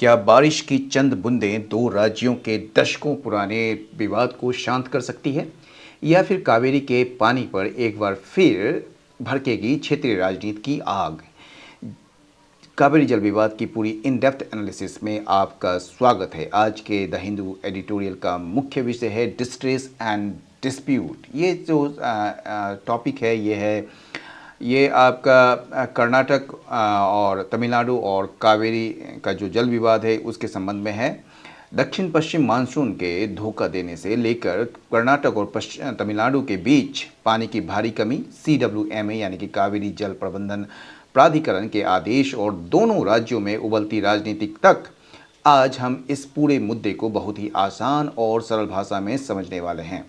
क्या बारिश की चंद बूंदें दो राज्यों के दशकों पुराने विवाद को शांत कर सकती है, या फिर कावेरी के पानी पर एक बार फिर भड़केगी क्षेत्रीय राजनीति की आग? कावेरी जल विवाद की पूरी इन डेप्थ एनालिसिस में आपका स्वागत है। आज के द हिंदू एडिटोरियल का मुख्य विषय है डिस्ट्रेस एंड डिस्प्यूट। ये जो टॉपिक है ये आपका कर्नाटक और तमिलनाडु और कावेरी का जो जल विवाद है उसके संबंध में है। दक्षिण पश्चिम मानसून के धोखा देने से लेकर कर्नाटक और तमिलनाडु के बीच पानी की भारी कमी, CWMA यानी कि कावेरी जल प्रबंधन प्राधिकरण के आदेश और दोनों राज्यों में उबलती राजनीति तक, आज हम इस पूरे मुद्दे को बहुत ही आसान और सरल भाषा में समझने वाले हैं।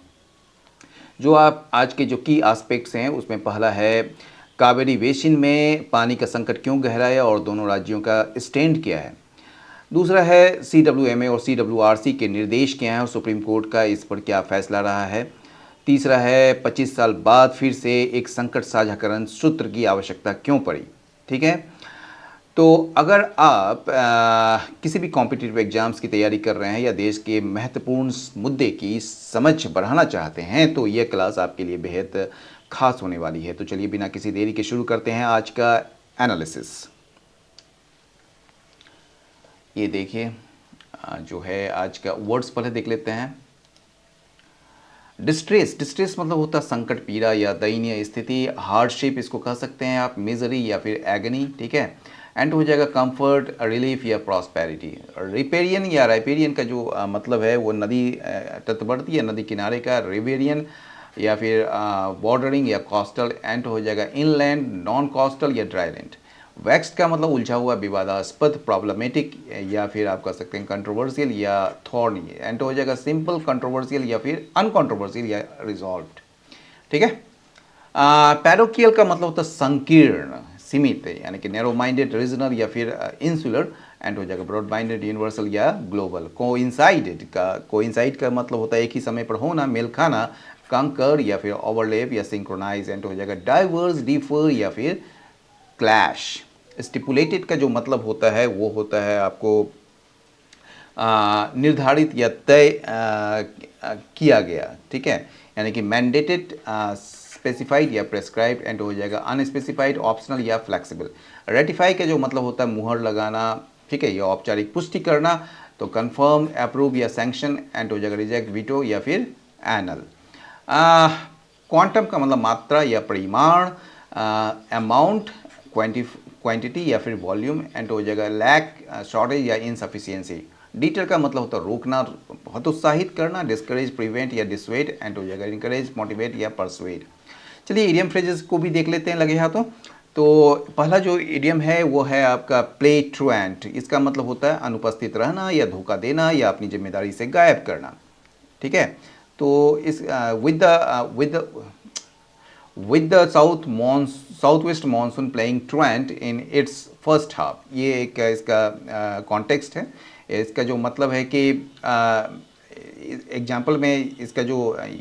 जो आप आज के जो की एस्पेक्ट्स हैं उसमें पहला है कावेरी बेसिन में पानी का संकट क्यों गहरा है और दोनों राज्यों का स्टैंड क्या है। दूसरा है CWMA और CWRC के निर्देश क्या हैं और सुप्रीम कोर्ट का इस पर क्या फैसला रहा है। तीसरा है 25 साल बाद फिर से एक संकट साझाकरण सूत्र की आवश्यकता क्यों पड़ी। ठीक है, तो अगर आप किसी भी कॉम्पिटिटिव एग्जाम्स की तैयारी कर रहे हैं या देश के महत्वपूर्ण मुद्दे की समझ बढ़ाना चाहते हैं तो यह क्लास आपके लिए बेहद खास होने वाली है। तो चलिए बिना किसी देरी के शुरू करते हैं आज का एनालिसिस। ये देखिए जो है आज का वर्ड्स पहले देख लेते हैं। डिस्ट्रेस मतलब होता है संकट, पीड़ा या दयनीय स्थिति। हार्डशिप इसको कह सकते हैं आप, मिजरी या फिर एगनी। ठीक है, एंड हो जाएगा कंफर्ट, रिलीफ या प्रॉस्पेरिटी। रिपेरियन या राइपेरियन का जो मतलब है वो नदी तटवर्ती या नदी किनारे का। रिवेरियन या फिर बॉर्डरिंग या कोस्टल। एंड हो जाएगा इनलैंड, नॉन कोस्टल या ड्राईलैंड। वैक्स्ड का मतलब उलझा हुआ, विवादास्पद, प्रॉब्लमेटिक या फिर आप कह सकते हैं कंट्रोवर्शियल या थॉर्नी। एंड हो जाएगा सिंपल, कंट्रोवर्शियल या फिर अनकंट्रोवर्शियल या रिजॉल्व्ड। ठीक है, पैरोकियल का मतलब होता है संकीर्ण, सीमित, यानी कि नैरो माइंडेड, रीजनल या फिर इंसुलर। एंड हो जाएगा ब्रॉड माइंडेड, यूनिवर्सल या ग्लोबल। कोइंसाइड का मतलब होता है एक ही समय पर होना, मेल खाना, कंकर या फिर ओवरलैप या सिंक्रोनाइज। एंड हो जाएगा डाइवर्स, डिफर या फिर क्लैश। स्टिपुलेटेड का जो मतलब होता है वो होता है आपको निर्धारित या तय किया गया। ठीक है, यानी कि मैंडेटेड, स्पेसिफाइड या प्रेस्क्राइब्ड। एंड हो जाएगा अनस्पेसिफाइड, ऑप्शनल या फ्लेक्सिबल। रेटिफाई का जो मतलब होता है मुहर लगाना, ठीक है, या औपचारिक पुष्टि करना। तो कंफर्म, अप्रूव या सैंक्शन। एंड हो जाएगा रिजेक्ट, वीटो या फिर एनल। क्वांटम का मतलब मात्रा या परिमाण, अमाउंट, क्वांटिटी या फिर वॉल्यूम। एंड हो जाएगा लैक, शॉर्टेज या इनसफिशियंसी। डिटर का मतलब होता है रोकना, हतोत्साहित करना, डिस्करेज, प्रिवेंट या डिसवेड। एंड हो जाएगा इनकरेज, मोटिवेट या परसुएड। चलिए इडियम फ्रेजेस को भी देख लेते हैं लगे हाथों। तो पहला जो इडियम है वो है आपका प्ले ट्रुएंट। इसका मतलब होता है अनुपस्थित रहना या धोखा देना या अपनी जिम्मेदारी से गायब करना। ठीक है, तो इस with the southwest monsoon playing truant in its first half, ये एक इसका कॉन्टेक्स्ट है। इसका जो मतलब है कि एग्जाम्पल में इसका जो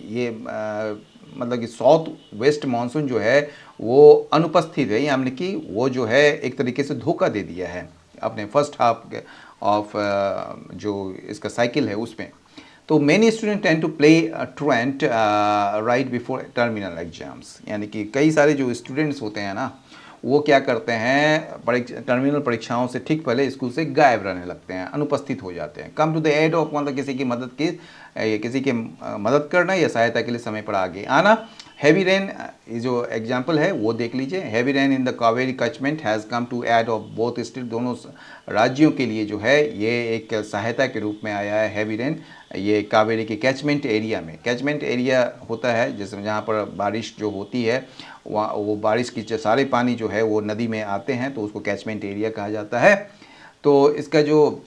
ये मतलब कि साउथ वेस्ट मानसून जो है वो अनुपस्थित है, यानी कि वो जो है एक तरीके से धोखा दे दिया है अपने फर्स्ट हाफ ऑफ जो इसका साइकिल है उसमें। तो many student tend to play truant right before terminal exams, यानी कि कई सारे जो स्टूडेंट्स होते हैं ना वो क्या करते हैं, टर्मिनल परीक्षाओं से ठीक पहले स्कूल से गायब रहने लगते हैं, अनुपस्थित हो जाते हैं। Come to the aid of मतलब किसी की मदद करना या सहायता के लिए समय पर आगे आना। हैवी रेन जो एग्जाम्पल है वो देख लीजिए। Heavy rain in the Kaveri catchment has come to aid of both state, दोनों राज्यों के लिए जो है ये एक सहायता के रूप में आया है हैवी रेन। ये कावेरी के कैचमेंट एरिया में, कैचमेंट एरिया होता है जिसमें जहाँ पर बारिश जो होती है वहाँ वो बारिश की सारे पानी जो है वो नदी में आते हैं तो उसको कैचमेंट एरिया कहा जाता है। तो इसका जो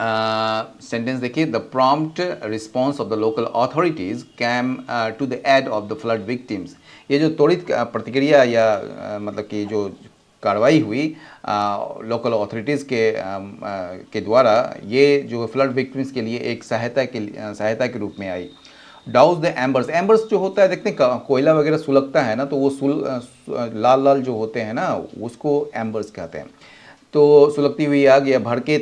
सेंटेंस देखिए, the prompt response of the local authorities came to the aid of the flood victims. ये जो त्वरित प्रतिक्रिया या मतलब कि जो कार्रवाई हुई लोकल अथॉरिटीज़ के द्वारा, ये जो फ्लड विक्टिम्स के लिए एक सहायता के रूप में आई। डाउज द एम्बर्स, एम्बर्स जो होता है देखते हैं कोयला वगैरह सुलगता है ना, तो वो लाल लाल जो होते हैं ना उसको एम्बर्स कहते हैं। तो सुलगती हुई आग या भड़के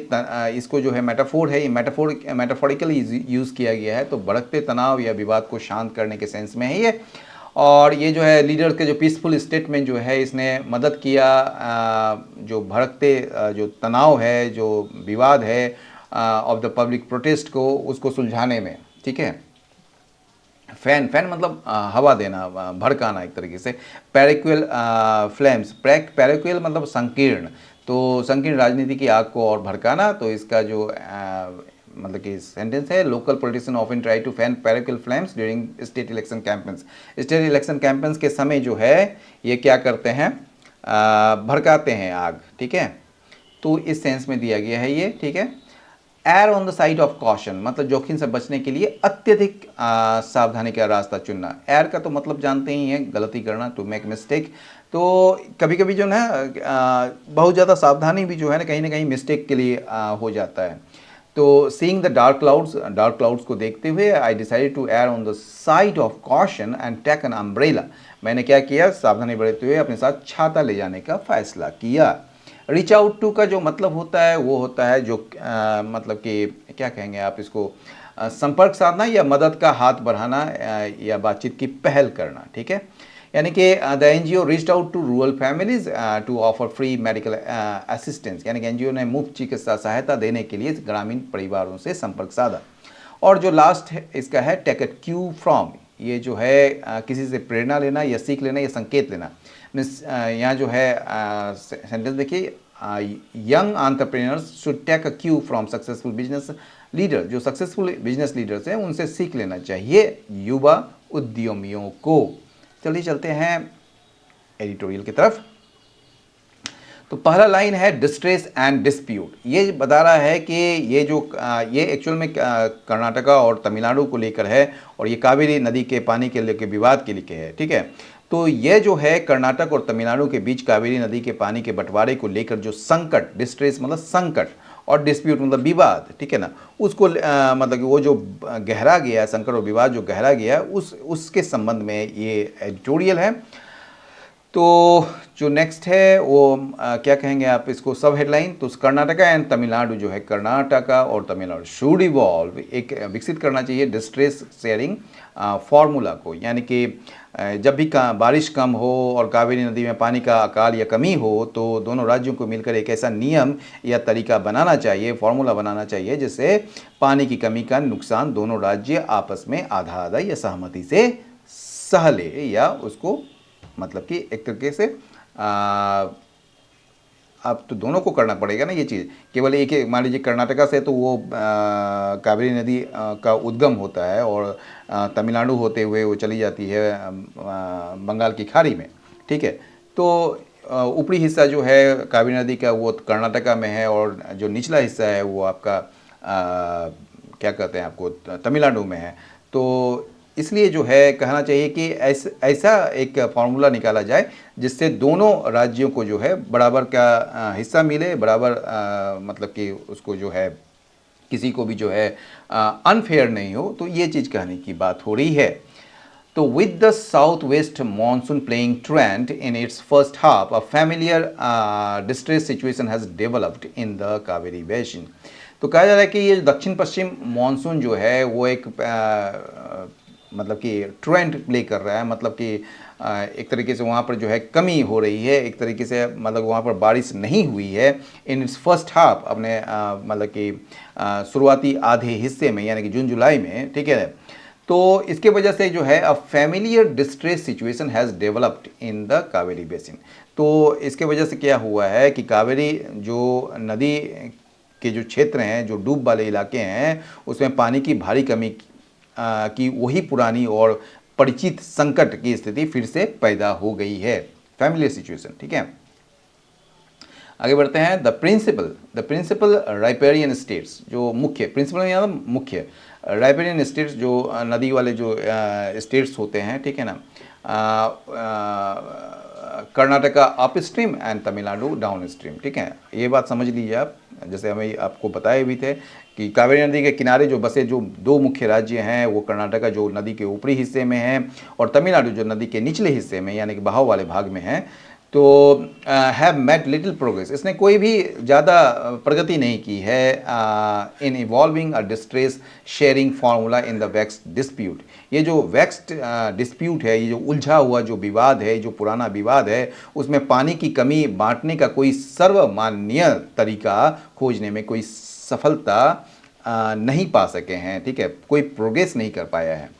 इसको जो है मेटाफोर है, ये मेटाफोरिकली यूज़ किया गया है, तो भड़कते तनाव या विवाद को शांत करने के सेंस में है ये। और ये जो है लीडर्स के जो पीसफुल स्टेटमेंट जो है इसने मदद किया जो भड़कते जो तनाव है, जो विवाद है ऑफ द पब्लिक प्रोटेस्ट को, उसको सुलझाने में, ठीक है। फैन फैन मतलब हवा देना, भड़काना एक तरीके से। पैरेक्विल फ्लेम्स, पैरेक्विल मतलब संकीर्ण, तो संकीर्ण राजनीति की आग को और भड़काना। तो इसका जो मतलब कि सेंटेंस है, local politician often try to fan parochial flames during state election campaigns. State election campaigns के समय जो है ये क्या करते हैं, भड़काते हैं आग, ठीक है। तो इस सेंस में दिया गया है ये, ठीक है। Air on the side of caution मतलब जोखिम से बचने के लिए अत्यधिक सावधानी का रास्ता चुनना। एयर का तो मतलब जानते ही हैं, गलती करना, टू मेक मिस्टेक। तो कभी कभी जो है बहुत ज़्यादा सावधानी भी जो है ना कहीं मिस्टेक के लिए हो जाता है। तो सीइंग द डार्क क्लाउड्स को देखते हुए I decided to err on the side of caution and take an umbrella. मैंने क्या किया, सावधानी बरतते हुए अपने साथ छाता ले जाने का फैसला किया। रीच आउट टू का जो मतलब होता है वो होता है जो मतलब कि क्या कहेंगे आप इसको, संपर्क साधना या मदद का हाथ बढ़ाना या बातचीत की पहल करना, ठीक है। यानी कि the NGO reached out to rural families to offer free medical assistance, यानी कि एनजीओ ने मुफ्त चिकित्सा सहायता देने के लिए ग्रामीण परिवारों से संपर्क साधा। और जो लास्ट है इसका है टेक अ क्यू फ्रॉम, ये जो है किसी से प्रेरणा लेना या सीख लेना या संकेत लेना। यहाँ जो है सेंटेंस देखिए, young entrepreneurs should take a cue from successful business leader, जो सक्सेसफुल बिजनेस लीडर्स हैं उनसे सीख लेना चाहिए युवा उद्यमियों को। चलिए चलते हैं एडिटोरियल की तरफ। तो पहला लाइन है डिस्ट्रेस एंड डिस्प्यूट। ये बता रहा है कि ये जो ये एक्चुअल में कर्नाटका और तमिलनाडु को लेकर है और ये कावेरी नदी के पानी के लेकर विवाद के लिए है, ठीक है। तो ये जो है कर्नाटक और तमिलनाडु के बीच कावेरी नदी के पानी के बंटवारे को लेकर जो संकट, डिस्ट्रेस मतलब संकट और डिस्प्यूट मतलब विवाद, ठीक है ना, उसको मतलब कि वो जो गहरा गया संकट और विवाद जो गहरा गया उसके संबंध में ये एडिटोरियल है। तो जो नेक्स्ट है वो क्या कहेंगे आप इसको, सब हेडलाइन। तो कर्नाटका एंड तमिलनाडु जो है, कर्नाटका और तमिलनाडु शुड इवॉल्व, एक विकसित करना चाहिए डिस्ट्रेस शेयरिंग फार्मूला को, यानी कि जब भी बारिश कम हो और कावेरी नदी में पानी का अकाल या कमी हो तो दोनों राज्यों को मिलकर एक ऐसा नियम या तरीका बनाना चाहिए, फार्मूला बनाना चाहिए जिससे पानी की कमी का नुकसान दोनों राज्य आपस में आधा आधा या सहमति से सह ले, या उसको मतलब कि एक तरीके से अब तो दोनों को करना पड़ेगा ना ये चीज़। केवल एक मान लीजिए कर्नाटका से तो वो कावेरी नदी का उद्गम होता है और तमिलनाडु होते हुए वो चली जाती है बंगाल की खाड़ी में, ठीक है। तो ऊपरी हिस्सा जो है कावेरी नदी का वो कर्नाटका में है और जो निचला हिस्सा है वो आपका क्या कहते हैं आपको तमिलनाडु में है। तो इसलिए जो है कहना चाहिए कि ऐसा एक फार्मूला निकाला जाए जिससे दोनों राज्यों को जो है बराबर का हिस्सा मिले, बराबर मतलब कि उसको जो है किसी को भी जो है अनफेयर नहीं हो। तो ये चीज़ कहने की बात हो रही है। तो with the south west monsoon playing trend in its first half, a familiar distress situation has developed in the Kaveri basin. तो कहा जा रहा है कि ये दक्षिण पश्चिम मानसून जो है वो एक मतलब कि ट्रेंड प्ले कर रहा है, मतलब कि एक तरीके से वहाँ पर जो है कमी हो रही है, एक तरीके से मतलब वहाँ पर बारिश नहीं हुई है इन इट्स फर्स्ट हाफ, अपने मतलब कि शुरुआती आधे हिस्से में यानी कि जून जुलाई में, ठीक है। तो इसके वजह से जो है a familiar distress situation has developed in the Kaveri basin. तो इसके वजह से क्या हुआ है कि कावेरी जो नदी के जो क्षेत्र हैं, जो डूब वाले इलाके हैं, उसमें पानी की भारी कमी की वही पुरानी और परिचित संकट की स्थिति फिर से पैदा हो गई है, फैमिलियर सिचुएशन, ठीक है। आगे बढ़ते हैं। द प्रिंसिपल राइपेरियन स्टेट्स, जो मुख्य प्रिंसिपल या मुख्य राइपेरियन स्टेट्स जो नदी वाले जो स्टेट्स होते हैं, ठीक है ना, Karnataka up stream and Tamil Nadu down stream, ठीक है। ये बात समझ लीजिए आप, जैसे हमें आपको बताए भी थे कि कावेरी नदी के किनारे जो बसे जो दो मुख्य राज्य हैं वो कर्नाटका जो नदी के ऊपरी हिस्से में है और तमिलनाडु जो नदी के निचले हिस्से में यानी कि बहाव वाले भाग में है। तो हैव मेड लिटिल प्रोग्रेस, इसने कोई भी ज़्यादा प्रगति नहीं की है in evolving a distress sharing formula in the वैक्स डिस्प्यूट। ये जो वैक्स डिस्प्यूट है, ये जो उलझा हुआ जो विवाद है, जो पुराना विवाद है, उसमें पानी की कमी बांटने का कोई सर्वमान्य तरीका खोजने में कोई सफलता नहीं पा सके हैं, ठीक है, कोई प्रोग्रेस नहीं कर पाया है।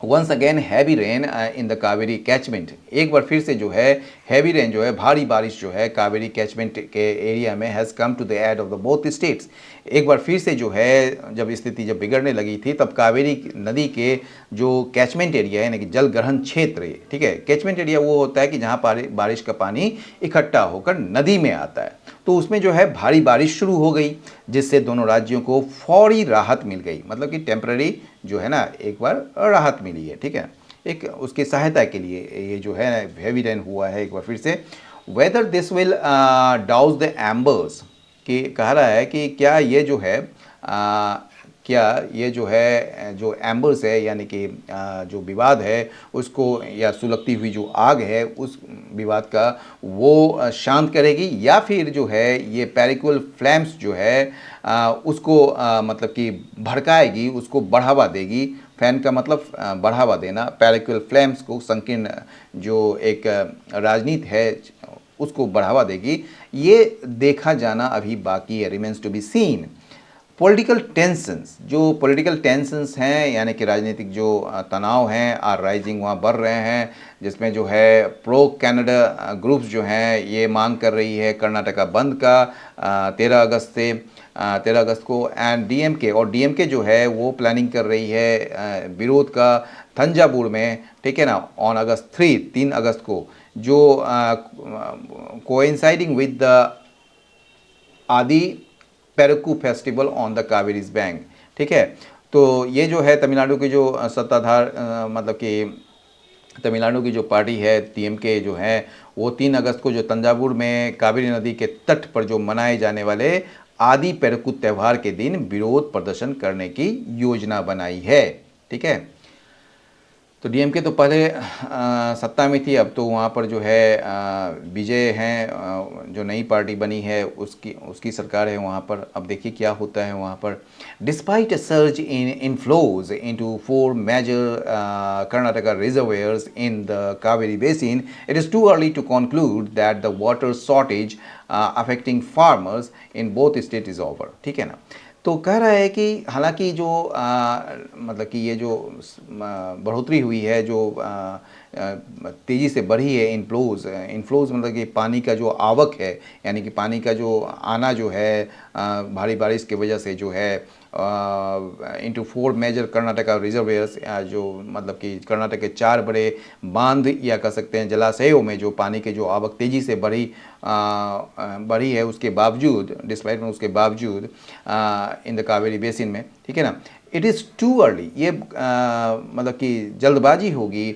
Once again heavy rain in the Cauvery catchment, एक बार फिर से जो है हैवी रेन जो है, भारी बारिश जो है कावेरी कैचमेंट के एरिया में has come to the aid of the both states. एक बार फिर से जो है जब स्थिति जब बिगड़ने लगी थी, तब कावेरी नदी के जो कैचमेंट एरिया है, यानी कि जल ग्रहण क्षेत्र, ठीक है, कैचमेंट एरिया वो होता है कि जहाँ बारिश का पानी इकट्ठा होकर नदी में आता है, तो उसमें जो है भारी बारिश शुरू हो गई, जिससे दोनों राज्यों को फौरी राहत मिल गई, मतलब कि टेम्पररी जो है ना एक बार राहत मिली है, ठीक है, एक उसकी सहायता के लिए ये जो है हैवी रेन हुआ है एक बार फिर से। Whether this will douse the एम्बर्स, कि कह रहा है कि क्या ये जो है क्या ये जो है जो एम्बर्स है, यानी कि जो विवाद है उसको, या सुलगती हुई जो आग है उस विवाद का वो शांत करेगी, या फिर जो है ये पैरिकुल फ्लैम्स जो है उसको मतलब कि भड़काएगी, उसको बढ़ावा देगी। फैन का मतलब बढ़ावा देना, पैरिकुल फ्लैम्स को संकीर्ण जो एक राजनीति है उसको बढ़ावा देगी, ये देखा जाना अभी बाकी है, remains to be seen. Political tensions, जो पॉलिटिकल टेंशंस हैं, यानी कि राजनीतिक जो तनाव हैं आर राइजिंग, वहाँ बढ़ रहे हैं, जिसमें जो है प्रो कनाडा ग्रुप्स जो हैं ये मांग कर रही है कर्नाटका बंद का 13 अगस्त से 13 अगस्त को। एंड डीएमके जो है वो प्लानिंग कर रही है विरोध का थंजावुर में, ठीक है ना, ऑन अगस्त 3 अगस्त को, जो कोइंसाइडिंग विद द आदि पेरकू फेस्टिवल ऑन द कावेरीज बैंक, ठीक है। तो ये जो है तमिलनाडु की जो सत्ताधार मतलब कि तमिलनाडु की जो पार्टी है टीएमके जो है, वो 3 अगस्त को जो तंजावुर में कावेरी नदी के तट पर जो मनाए जाने वाले आदि पेरकू त्यौहार के दिन विरोध प्रदर्शन करने की योजना बनाई है, ठीक है। तो डीएमके तो पहले सत्ता में थी, अब तो वहाँ पर जो है विजय हैं, जो नई पार्टी बनी है उसकी सरकार है वहाँ पर। अब देखिए क्या होता है वहाँ पर। Despite a surge in inflows into 4 major Karnataka reservoirs in the Kaveri basin, it is too early to conclude that the water shortage affecting farmers in both state is over, ठीक है ना। तो कह रहा है कि हालांकि जो मतलब कि ये जो बढ़ोतरी हुई है, जो तेज़ी से बढ़ी है इनफ्लोज मतलब कि पानी का जो आवक है, यानी कि पानी का जो आना जो है भारी बारिश की वजह से जो है इंटू 4 मेजर कर्नाटका रिजर्वेयर्स, जो मतलब कि कर्नाटक के 4 बड़े बांध या कह सकते हैं जलाशयों में जो पानी की जो आवक तेज़ी से बढ़ी है, उसके बावजूद, डिस्पाइट में उसके बावजूद इन द कावेरी बेसिन में, ठीक है ना, इट इज़ टू अर्ली, ये मतलब कि जल्दबाजी होगी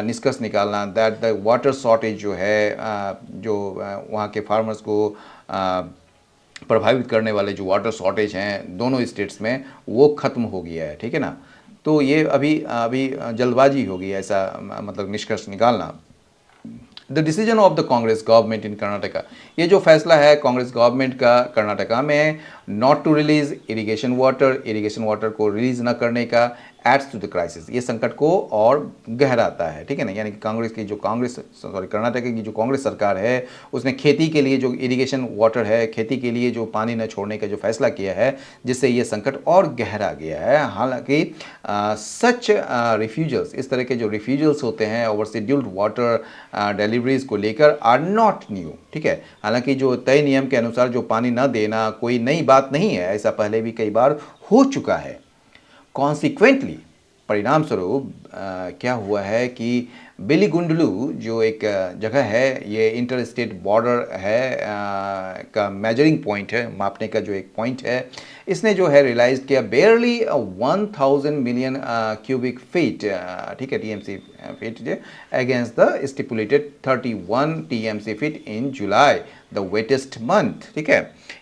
निष्कर्ष निकालना दैट द वाटर शॉर्टेज जो है जो वहाँ के फार्मर्स को प्रभावित करने वाले जो वाटर शॉर्टेज हैं दोनों स्टेट्स में, वो ख़त्म हो गया है, ठीक है ना। तो ये अभी जल्दबाजी होगी ऐसा मतलब निष्कर्ष निकालना। The decision of the Congress government in Karnataka, ये जो फैसला है कांग्रेस गवर्नमेंट का कर्नाटका में, not to release irrigation water को रिलीज न करने का, एड्स टू द क्राइसिस, ये संकट को और गहराता है, ठीक है ना। यानी कि कर्नाटक की जो कांग्रेस सरकार है उसने खेती के लिए जो इरिगेशन वाटर है, खेती के लिए जो पानी न छोड़ने का जो फैसला किया है, जिससे ये संकट और गहरा गया है। हालांकि सच रिफ्यूजल्स, इस तरह के जो रिफ्यूजल्स होते हैं ओवर शेड्यूल्ड वाटर डिलीवरीज को लेकर, आर नॉट न्यू, ठीक है। हालांकि जो तय नियम के अनुसार जो पानी न देना कोई नई बात नहीं है, ऐसा पहले भी कई बार हो चुका है। कॉन्सिक्वेंटली, परिणाम स्वरूप क्या हुआ है कि बेलीगुंडलू जो एक जगह है, ये इंटर स्टेट बॉर्डर है का मेजरिंग पॉइंट है, मापने का जो एक पॉइंट है, इसने जो है रियलाइज किया बेयरली 1000 मिलियन क्यूबिक फीट, ठीक है, TMC feet against the stipulated 31 TMC feet in July, the wettest month, ठीक है।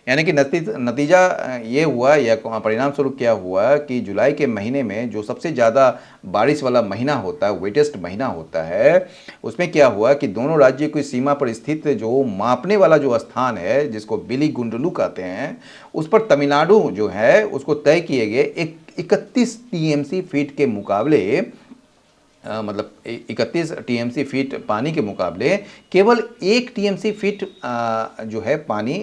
यानी कि नतीजा ये हुआ या परिणाम स्वरूप क्या हुआ कि जुलाई के महीने में जो सबसे ज़्यादा बारिश वाला महीना होता है, वेटेस्ट महीना होता है, उसमें क्या हुआ कि दोनों राज्यों की सीमा पर स्थित जो मापने वाला जो स्थान है जिसको बिलीगुंडलू कहते हैं, उस पर तमिलनाडु जो है उसको तय किए गए 31 टीएमसी फीट के मुकाबले मतलब 31 टीएमसी फीट पानी के मुकाबले केवल 1 टीएमसी फीट जो है पानी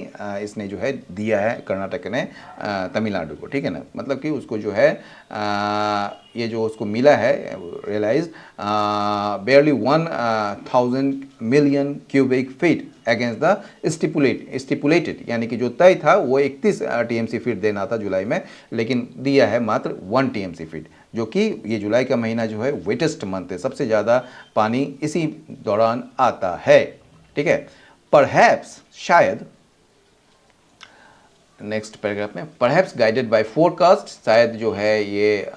इसने जो है दिया है कर्नाटक ने तमिलनाडु को, ठीक है ना। मतलब कि उसको जो है ये जो उसको मिला है realise barely 1000 million cubic feet against the stipulated, यानी कि जो तय था वो 31 टीएमसी फीट देना था जुलाई में, लेकिन दिया है मात्र 1 टीएमसी फीट, जो कि ये जुलाई का महीना जो है वेटेस्ट मंथ है, सबसे ज़्यादा पानी इसी दौरान आता है, ठीक है। परहैप्स शायद नेक्स्ट पैराग्राफ में परहैप्स गाइडेड बाय फोरकास्ट, शायद जो है ये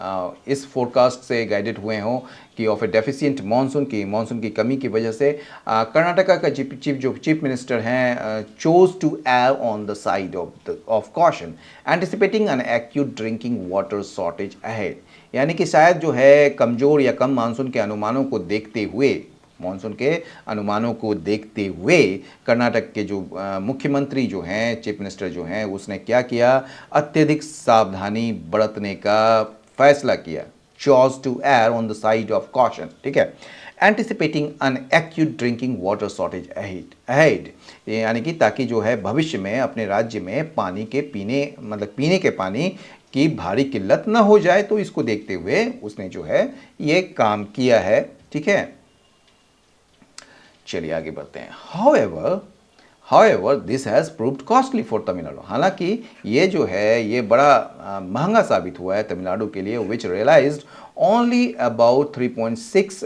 इस फोरकास्ट से गाइडेड हुए हों कि ऑफ ए डेफिशिएंट मानसून की कमी की वजह से कर्नाटका का चीफ मिनिस्टर हैं chose to err on the side of caution anticipating an acute drinking water shortage ahead, यानी कि शायद जो है कमज़ोर या कम मानसून के अनुमानों को देखते हुए कर्नाटक के जो मुख्यमंत्री जो हैं, चीफ मिनिस्टर जो हैं, उसने क्या किया, अत्यधिक सावधानी बरतने का फैसला किया, chose to err on the side of caution, ठीक है। Anticipating an acute drinking water shortage ahead, यानी कि ताकि जो है भविष्य में अपने राज्य में पानी के पीने के पानी की भारी किल्लत न हो जाए, तो इसको देखते हुए उसने जो है ये काम किया है, ठीक है। चलिए आगे बढ़ते हैं। However, this has proved costly for Tamil Nadu, हालांकि ये जो है ये बड़ा महंगा साबित हुआ है तमिलनाडु के लिए, which realized only about 3.6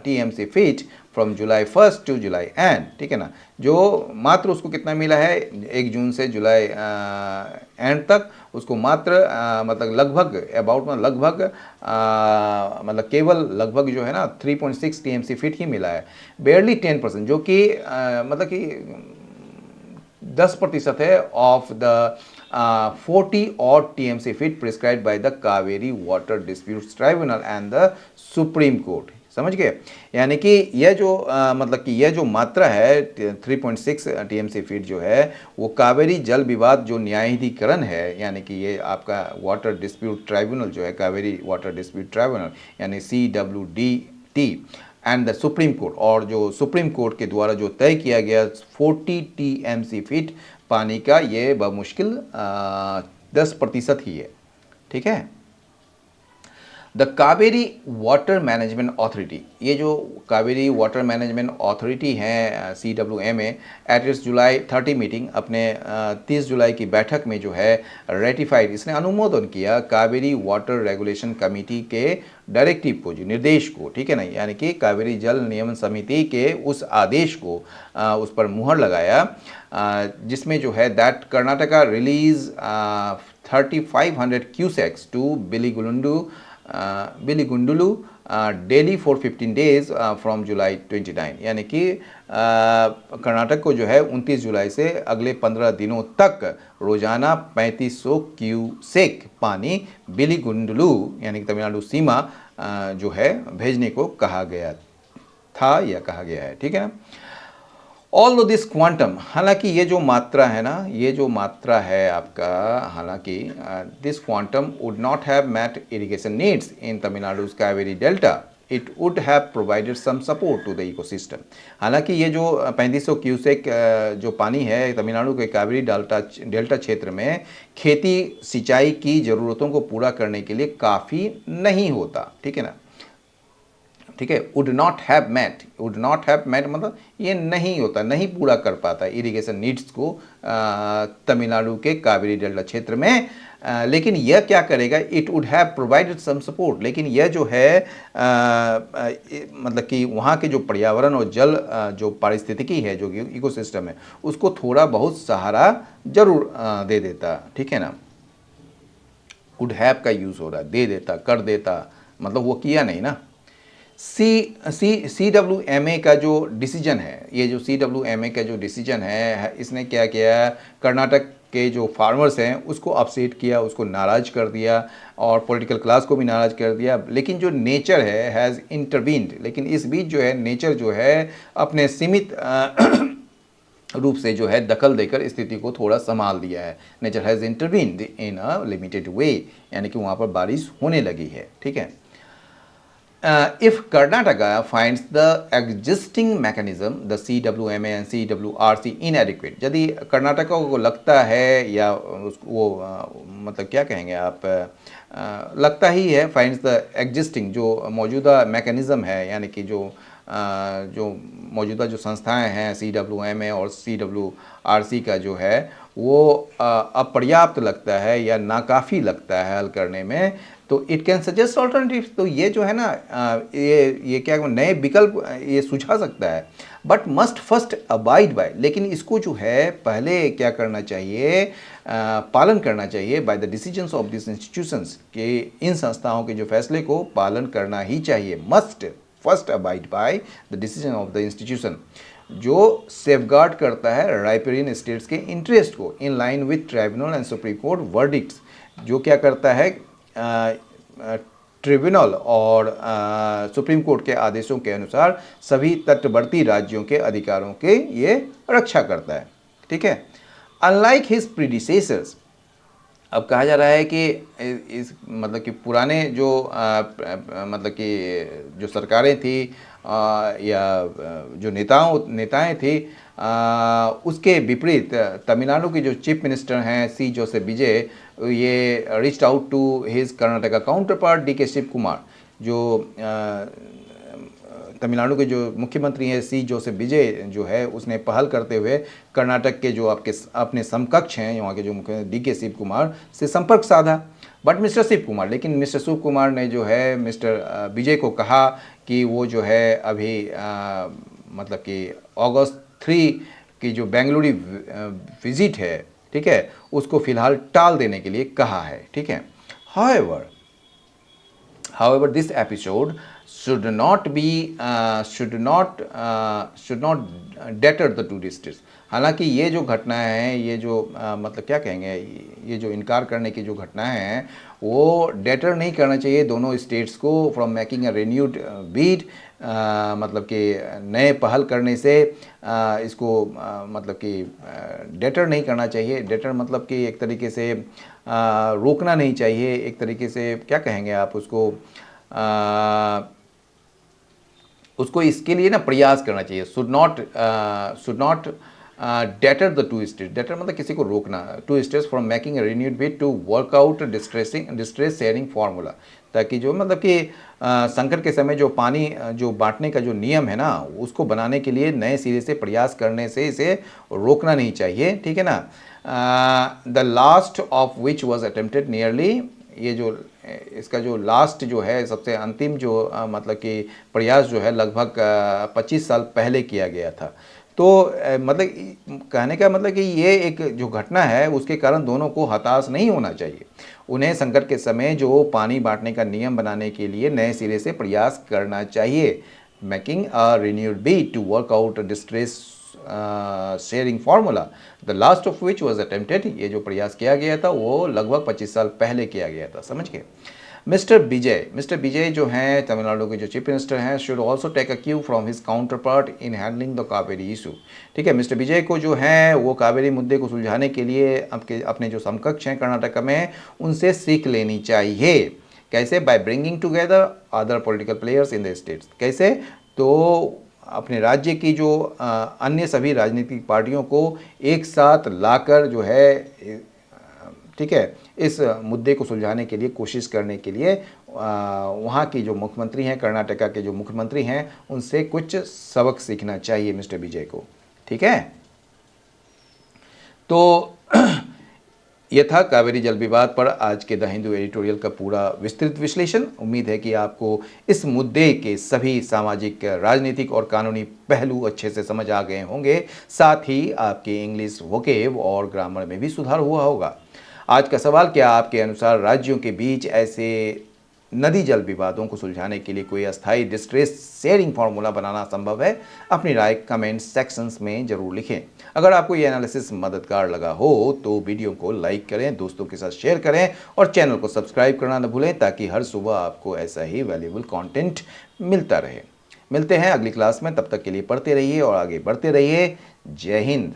TMC feet from July 1st to July end, ठीक है ना। जो मात्र उसको कितना मिला है 1 जून से जुलाई एंड तक, उसको मात्र मतलब मतलब केवल लगभग जो है ना 3.6 टीएमसी फीट ही मिला है, बेयरली 10%, जो कि मतलब कि 10% है ऑफ द 40 और TMC feet prescribed by the Kaveri water disputes tribunal and the supreme court, समझ गए। यानी कि यह जो मतलब कि यह जो मात्रा है 3.6 टीएमसी फीट जो है वो कावेरी जल विवाद जो न्यायाधिकरण है, यानी कि ये आपका वाटर डिस्प्यूट ट्राइब्यूनल जो है, कावेरी वाटर डिस्प्यूट ट्राइब्यूनल यानी CWDT and the supreme court, और जो सुप्रीम कोर्ट के द्वारा जो तय किया गया 40 टीएमसी फीट पानी का, ये बमुश्किल 10% ही है, ठीक है। The Kaveri water management authority, ये जो कावेरी वाटर मैनेजमेंट अथॉरिटी है CWMA at its July 30 meeting, अपने 30 जुलाई की बैठक में जो है रेटिफाइड, इसने अनुमोदन किया कावेरी वाटर रेगुलेशन कमेटी के डायरेक्टिव को, जो निर्देश को, ठीक है ना, यानी कि कावेरी जल नियमन समिति के उस आदेश को उस पर मुहर लगाया, जिसमें जो है that Karnataka release 3500 cusecs to Biligundlu daily for 15 days from July 29, यानी कि कर्नाटक को जो है 29 जुलाई से अगले 15 दिनों तक रोजाना 3500 क्यूसेक पानी बिलीगुंडलू यानी कि तमिलनाडु सीमा जो है भेजने को कहा गया था या कहा गया है, ठीक है ना। ऑल दिस क्वांटम, हालांकि ये जो मात्रा है ना, ये जो मात्रा है आपका, हालांकि this quantum would not have met irrigation needs in Tamil Nadu's Kaveri delta, it would have provided some support to the ecosystem. हालांकि ये जो 3500 क्यूसेक जो पानी है तमिलनाडु के कावेरी डेल्टा क्षेत्र में खेती सिंचाई की ज़रूरतों को पूरा करने के लिए काफ़ी नहीं होता, ठीक है ना, ठीक है। वुड नॉट हैव मेट मतलब ये नहीं होता, नहीं पूरा कर पाता इरिगेशन नीड्स को तमिलनाडु के कावेरी डेल्टा क्षेत्र में, लेकिन यह क्या करेगा, it would have provided some support, लेकिन यह जो है मतलब कि वहाँ के जो पर्यावरण और जल जो पारिस्थितिकी है, जो इकोसिस्टम है, उसको थोड़ा बहुत सहारा जरूर दे देता, ठीक है ना। वुड हैव का यूज़ हो रहा है, दे देता, कर देता, मतलब वो किया नहीं ना। CWMA का जो डिसीजन है, ये जो CWMA का जो डिसीजन है, इसने क्या किया, कर्नाटक के जो फार्मर्स हैं उसको अपसेट किया, उसको नाराज़ कर दिया और पॉलिटिकल क्लास को भी नाराज़ कर दिया। लेकिन जो नेचर है हैज़ इंटरवीन्ड, लेकिन इस बीच जो है नेचर जो है अपने सीमित रूप से जो है दखल देकर स्थिति को थोड़ा संभाल दिया है। Nature has intervened in a limited way, यानी कि वहाँ पर बारिश होने लगी है। ठीक है। If Karnataka finds the existing mechanism, the CWMA and CWRC inadequate, यदि कर्नाटका को लगता है या वो मतलब क्या कहेंगे आप, लगता ही है, finds the existing जो मौजूदा मैकेनिज़्म है, यानी कि जो मौजूदा जो संस्थाएं हैं CWMA और CWRC का जो है वो अपर्याप्त लगता है या नाकाफ़ी लगता है हल करने में, तो इट कैन सजेस्ट ऑल्टरनेटिव्स। तो ये जो है ना ये क्या नए विकल्प ये सुझा सकता है, but must first abide by, लेकिन इसको जो है पहले क्या करना चाहिए, पालन करना चाहिए by the decisions of this institutions, कि इन संस्थाओं के जो फैसले को पालन करना ही चाहिए। Must first abide by the decision of the institution, जो सेफगार्ड करता है राइपेरियन स्टेट्स के इंटरेस्ट को in line with tribunal and supreme court verdicts, जो क्या करता है ट्रिब्यूनल और सुप्रीम कोर्ट के आदेशों के अनुसार सभी तटवर्ती राज्यों के अधिकारों के ये रक्षा करता है। ठीक है। अनलाइक हिज प्रीडिसेसर्स, अब कहा जा रहा है कि इस मतलब कि पुराने जो मतलब कि जो सरकारें थी या जो नेताएं थी, उसके विपरीत तमिलनाडु के जो चीफ मिनिस्टर हैं सी जोसेफ विजय, ये reached out to his Karnataka counterpart D K. Shivakumar, जो तमिलनाडु के जो मुख्यमंत्री हैं सी जोसेफ विजय जो है, उसने पहल करते हुए कर्नाटक के जो अपने समकक्ष हैं वहाँ के जो मुख्यमंत्री डी.के. शिव कुमार से संपर्क साधा। बट लेकिन मिस्टर शिव कुमार ने जो है मिस्टर विजय को कहा कि वो जो है अभी मतलब कि अगस्त 3 की जो बेंगलुरु विजिट है, ठीक है, उसको फिलहाल टाल देने के लिए कहा है। ठीक है। However, this episode should not deter the two states. हालांकि ये जो घटनाएं हैं, ये जो मतलब क्या कहेंगे, ये जो इनकार करने की जो घटनाएं हैं, वो डेटर नहीं करना चाहिए दोनों स्टेट्स को from making a renewed Beed, मतलब कि नए पहल करने से इसको मतलब कि डेटर नहीं करना चाहिए। डेटर मतलब कि एक तरीके से रोकना नहीं चाहिए, एक तरीके से क्या कहेंगे आप उसको, उसको इसके लिए ना प्रयास करना चाहिए। Should not deter the two states, deter मतलब किसी को रोकना, two states from making a renewed bid to work out distress sharing formula, ताकि जो मतलब कि संकट के समय जो पानी जो बांटने का जो नियम है ना, उसको बनाने के लिए नए सिरे से प्रयास करने से इसे रोकना नहीं चाहिए। ठीक है ना। The last of which was attempted nearly, ये जो इसका जो लास्ट जो है सबसे अंतिम जो मतलब कि प्रयास जो है लगभग 25 साल पहले किया गया था। तो मतलब कहने का मतलब कि ये एक जो घटना है उसके कारण दोनों को हताश नहीं होना चाहिए। उन्हें संकट के समय जो पानी बांटने का नियम बनाने के लिए नए सिरे से प्रयास करना चाहिए। Making a renewed bid to work out distress sharing formula, the last of which was attempted, ये जो प्रयास किया गया था वो लगभग 25 साल पहले किया गया था। समझ गए। मिस्टर विजय जो हैं तमिलनाडु के जो चीफ मिनिस्टर हैं, should also take a cue from his counterpart in handling the Cauvery issue. ठीक है। मिस्टर विजय को जो है वो कावेरी मुद्दे को सुलझाने के लिए अपने जो समकक्ष हैं कर्नाटक में, उनसे सीख लेनी चाहिए। कैसे? By bringing together other political players in the states. कैसे? तो अपने राज्य की जो अन्य सभी राजनीतिक पार्टियों को एक साथ लाकर जो है, ठीक है, इस मुद्दे को सुलझाने के लिए कोशिश करने के लिए वहाँ की जो मुख्यमंत्री हैं, कर्नाटका के जो मुख्यमंत्री हैं, उनसे कुछ सबक सीखना चाहिए मिस्टर विजय को। ठीक है। तो यह था कावेरी जल विवाद पर आज के द हिंदू एडिटोरियल का पूरा विस्तृत विश्लेषण। उम्मीद है कि आपको इस मुद्दे के सभी सामाजिक, राजनीतिक और कानूनी पहलू अच्छे से समझ आ गए होंगे। साथ ही आपके इंग्लिश वोकेब और ग्रामर में भी सुधार हुआ होगा। आज का सवाल, क्या आपके अनुसार राज्यों के बीच ऐसे नदी जल विवादों को सुलझाने के लिए कोई अस्थायी डिस्ट्रेस शेयरिंग फार्मूला बनाना संभव है? अपनी राय कमेंट सेक्शंस में जरूर लिखें। अगर आपको ये एनालिसिस मददगार लगा हो तो वीडियो को लाइक करें, दोस्तों के साथ शेयर करें और चैनल को सब्सक्राइब करना न भूलें ताकि हर सुबह आपको ऐसा ही वैल्यूएबल कंटेंट मिलता रहे। मिलते हैं अगली क्लास में, तब तक के लिए पढ़ते रहिए और आगे बढ़ते रहिए। जय हिंद।